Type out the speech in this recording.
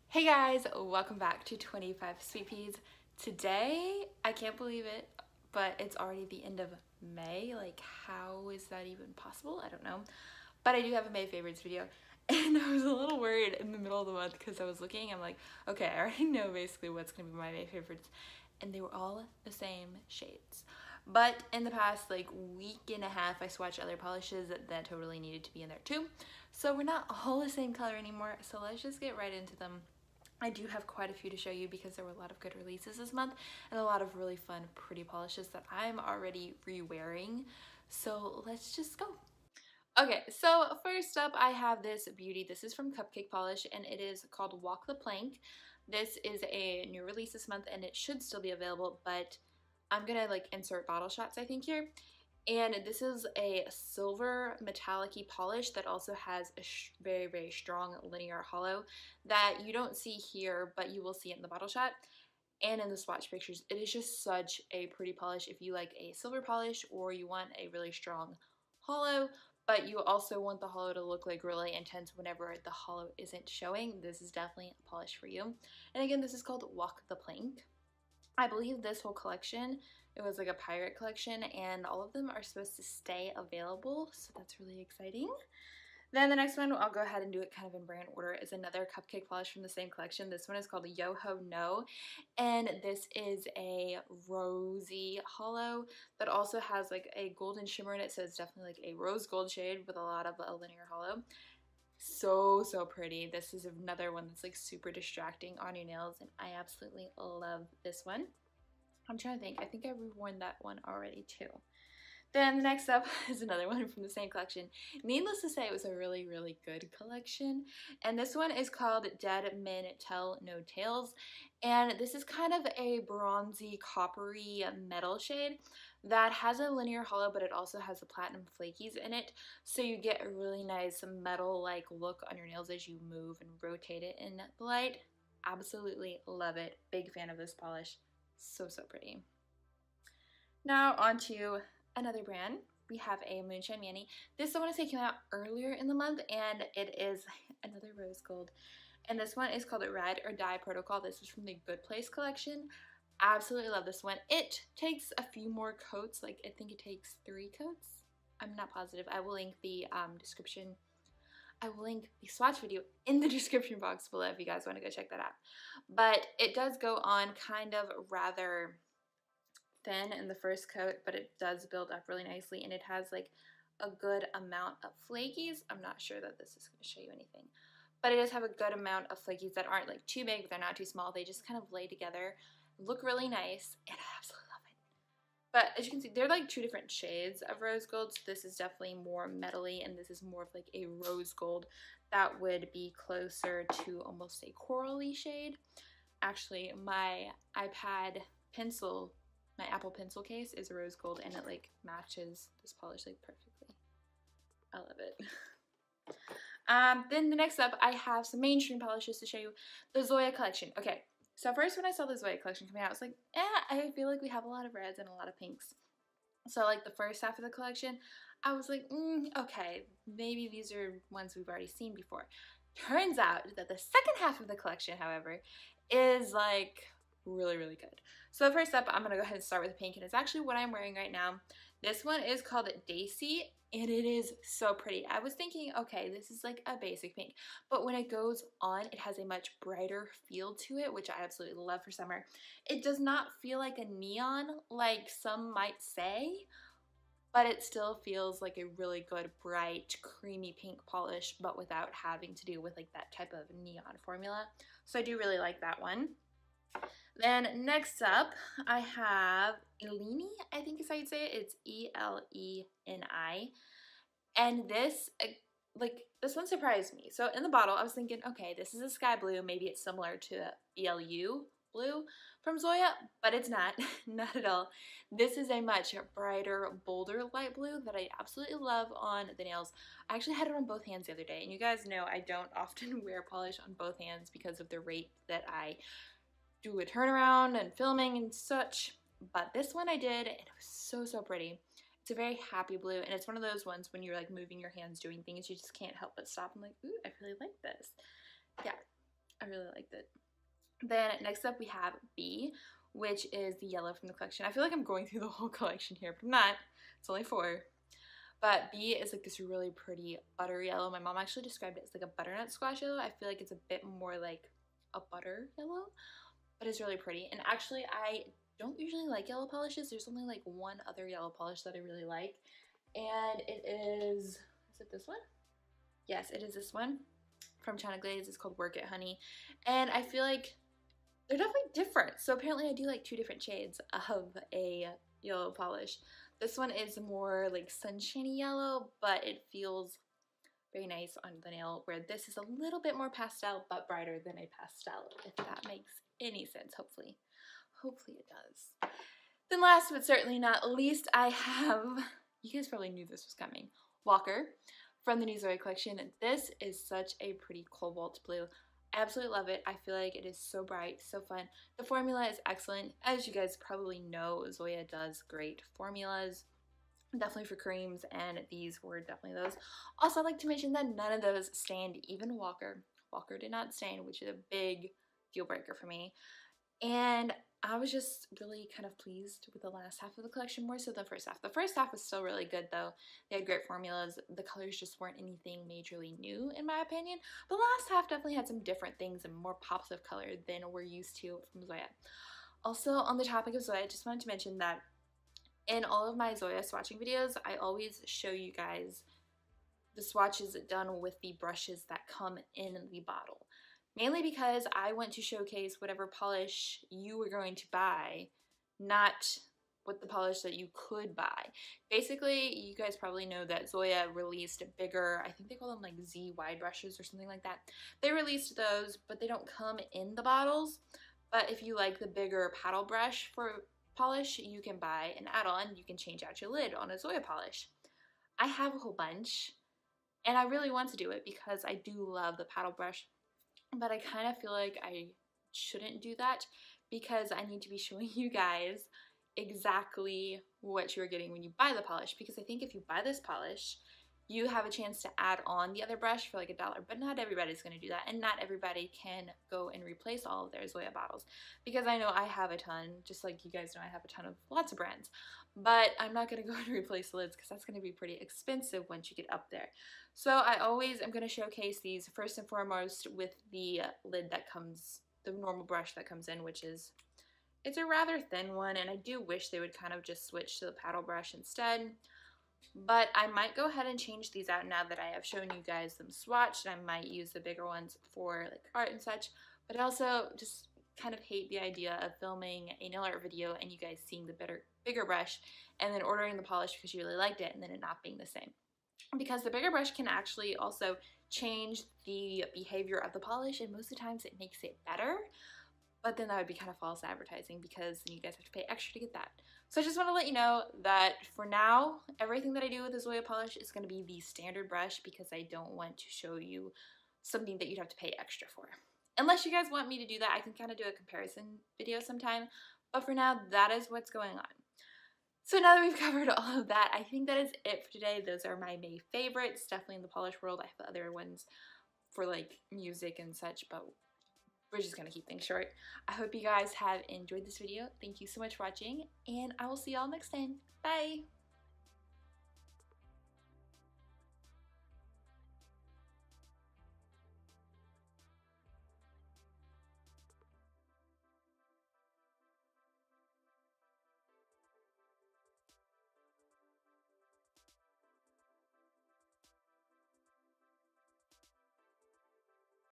Hey guys, welcome back to 25 Sweet Peas. Today, I can't believe it, but it's already the end of May. Like, how is that even possible? I don't know. But I do have a May favorites video. And I was a little worried in the middle of the month because I was looking, I'm like, okay, I already know basically what's gonna be my May favorites. And they were all the same shades. But in the past like week and a half, I swatched other polishes that totally needed to be in there too. So we're not all the same color anymore. So let's just get right into them. I do have quite a few to show you because there were a lot of good releases this month and a lot of really fun, pretty polishes that I'm already re-wearing. So let's just go. Okay, so first up I have this beauty. This is from Cupcake Polish and it is called Walk the Plank. This is a new release this month and it should still be available, but I'm gonna like insert bottle shots I think here. And this is a silver metallic-y polish that also has a very, very strong linear hollow that you don't see here, but you will see it in the bottle shot and in the swatch pictures. It is just such a pretty polish if you like a silver polish or you want a really strong hollow, but you also want the hollow to look like really intense whenever the hollow isn't showing. This is definitely a polish for you. And again, this is called Walk the Plank. I believe this whole collection, it was like a pirate collection, and all of them are supposed to stay available, so that's really exciting. Then the next one, I'll go ahead and do it kind of in brand order, is another Cupcake polish from the same collection. This one is called Yo Ho No, and this is a rosy hollow that also has like a golden shimmer in it, so it's definitely like a rose gold shade with a lot of a linear hollow. So pretty. This is another one that's like super distracting on your nails and I absolutely love this one. I'm trying to think. I think I've reworn that one already too. Then the next up is another one from the same collection. Needless to say, it was a really, really good collection. And this one is called Dead Men Tell No Tales. And this is kind of a bronzy, coppery metal shade that has a linear hollow, but it also has the platinum flakies in it. So you get a really nice metal-like look on your nails as you move and rotate it in the light. Absolutely love it. Big fan of this polish. So pretty. Now on to another brand. We have a Moonshine Manny. This I want to say came out earlier in the month and it is another rose gold. And this one is called Ride or Die Protocol. This is from the Good Place collection. Absolutely love this one. It takes a few more coats, like I think it takes 3 coats. I'm not positive. I will link the description. I will link the swatch video in the description box below if you guys want to go check that out. But it does go on kind of rather thin in the first coat, but it does build up really nicely and it has like a good amount of flakies. I'm not sure that this is going to show you anything, but it does have a good amount of flakies that aren't like too big, but they're not too small. They just kind of lay together, look really nice, and I absolutely love it. But as you can see, they're like 2 different shades of rose gold. So this is definitely more metally and this is more of like a rose gold that would be closer to almost a corally shade. Actually, my iPad pencil, my Apple Pencil case is a rose gold and it like matches this polish like perfectly. I love it. Then the next up, I have some mainstream polishes to show you. The Zoya collection. Okay, so first when I saw the Zoya collection coming out, I was like, I feel like we have a lot of reds and a lot of pinks. So like the first half of the collection, I was like, okay, maybe these are ones we've already seen before. Turns out that the second half of the collection, however, is like really, really good. So first up, I'm gonna go ahead and start with the pink, and it's actually what I'm wearing right now. This one is called Daisy, and it is so pretty. I was thinking, okay, this is like a basic pink, but when it goes on, it has a much brighter feel to it, which I absolutely love for summer. It does not feel like a neon like some might say, but it still feels like a really good, bright, creamy pink polish, but without having to do with like that type of neon formula. So I do really like that one. Then next up, I have Eleni, I think is how you'd say it. It's E-L-E-N-I. And this, like, this one surprised me. So in the bottle, I was thinking, okay, this is a sky blue. Maybe it's similar to ELU blue from Zoya, but it's not, not at all. This is a much brighter, bolder light blue that I absolutely love on the nails. I actually had it on both hands the other day, and you guys know I don't often wear polish on both hands because of the rate that I do a turnaround and filming and such, but this one I did and it was so pretty. It's a very happy blue, and it's one of those ones when you're like moving your hands doing things, you just can't help but stop and like, ooh, I really like this. Yeah, I really liked it. Then next up we have B, which is the yellow from the collection. I feel like I'm going through the whole collection here, but I'm not. It's only 4. But B is like this really pretty butter yellow. My mom actually described it as like a butternut squash yellow. I feel like it's a bit more like a butter yellow, but it's really pretty. And actually, I don't usually like yellow polishes. There's only like one other yellow polish that I really like, and it is it this one? Yes, it is this one from China Glaze. It's called Work It Honey, and I feel like they're definitely different. So apparently I do like 2 different shades of a yellow polish. This one is more like sunshiny yellow, but it feels very nice on the nail, where this is a little bit more pastel but brighter than a pastel, if that makes any sense. Hopefully it does. Then last but certainly not least, I have, you guys probably knew this was coming, Walker from the new Zoe collection. This is such a pretty cobalt blue. I absolutely love it. I feel like it is so bright, so fun. The formula is excellent. As you guys probably know, Zoya does great formulas, definitely for creams, and these were definitely those. Also, I'd like to mention that none of those stained, even Walker. Walker did not stain, which is a big deal breaker for me. And I was just really kind of pleased with the last half of the collection, more so than the first half. The first half was still really good though. They had great formulas. The colors just weren't anything majorly new in my opinion. But the last half definitely had some different things and more pops of color than we're used to from Zoya. Also, on the topic of Zoya, I just wanted to mention that in all of my Zoya swatching videos, I always show you guys the swatches done with the brushes that come in the bottle. Mainly because I want to showcase whatever polish you were going to buy, not what the polish that you could buy. Basically, you guys probably know that Zoya released bigger, I think they call them like Z wide brushes or something like that. They released those, but they don't come in the bottles. But if you like the bigger paddle brush for polish, you can buy an add-on. You can change out your lid on a Zoya polish. I have a whole bunch, and I really want to do it because I do love the paddle brush. But I kind of feel like I shouldn't do that because I need to be showing you guys exactly what you're getting when you buy the polish, because I think if you buy this polish, you have a chance to add on the other brush for like $1, but not everybody's going to do that, and not everybody can go and replace all of their Zoya bottles, because I know I have a ton, just like you guys know I have a ton of lots of brands, but I'm not going to go and replace the lids because that's going to be pretty expensive once you get up there. So I always am going to showcase these first and foremost with the lid that comes, the normal brush that comes in, which is, it's a rather thin one, and I do wish they would kind of just switch to the paddle brush instead. But I might go ahead and change these out now that I have shown you guys them swatched. I might use the bigger ones for like art and such, but I also just kind of hate the idea of filming a nail art video and you guys seeing the bigger brush and then ordering the polish because you really liked it and then it not being the same. Because the bigger brush can actually also change the behavior of the polish, and most of the times it makes it better. But then that would be kind of false advertising because then you guys have to pay extra to get that. So I just want to let you know that for now, everything that I do with the Zoya polish is going to be the standard brush because I don't want to show you something that you'd have to pay extra for. Unless you guys want me to do that, I can kind of do a comparison video sometime. But for now, that is what's going on. So now that we've covered all of that, I think that is it for today. Those are my May favorites, definitely in the polish world. I have other ones for like music and such, but we're just gonna keep things short. I hope you guys have enjoyed this video. Thank you so much for watching, and I will see y'all next time. Bye!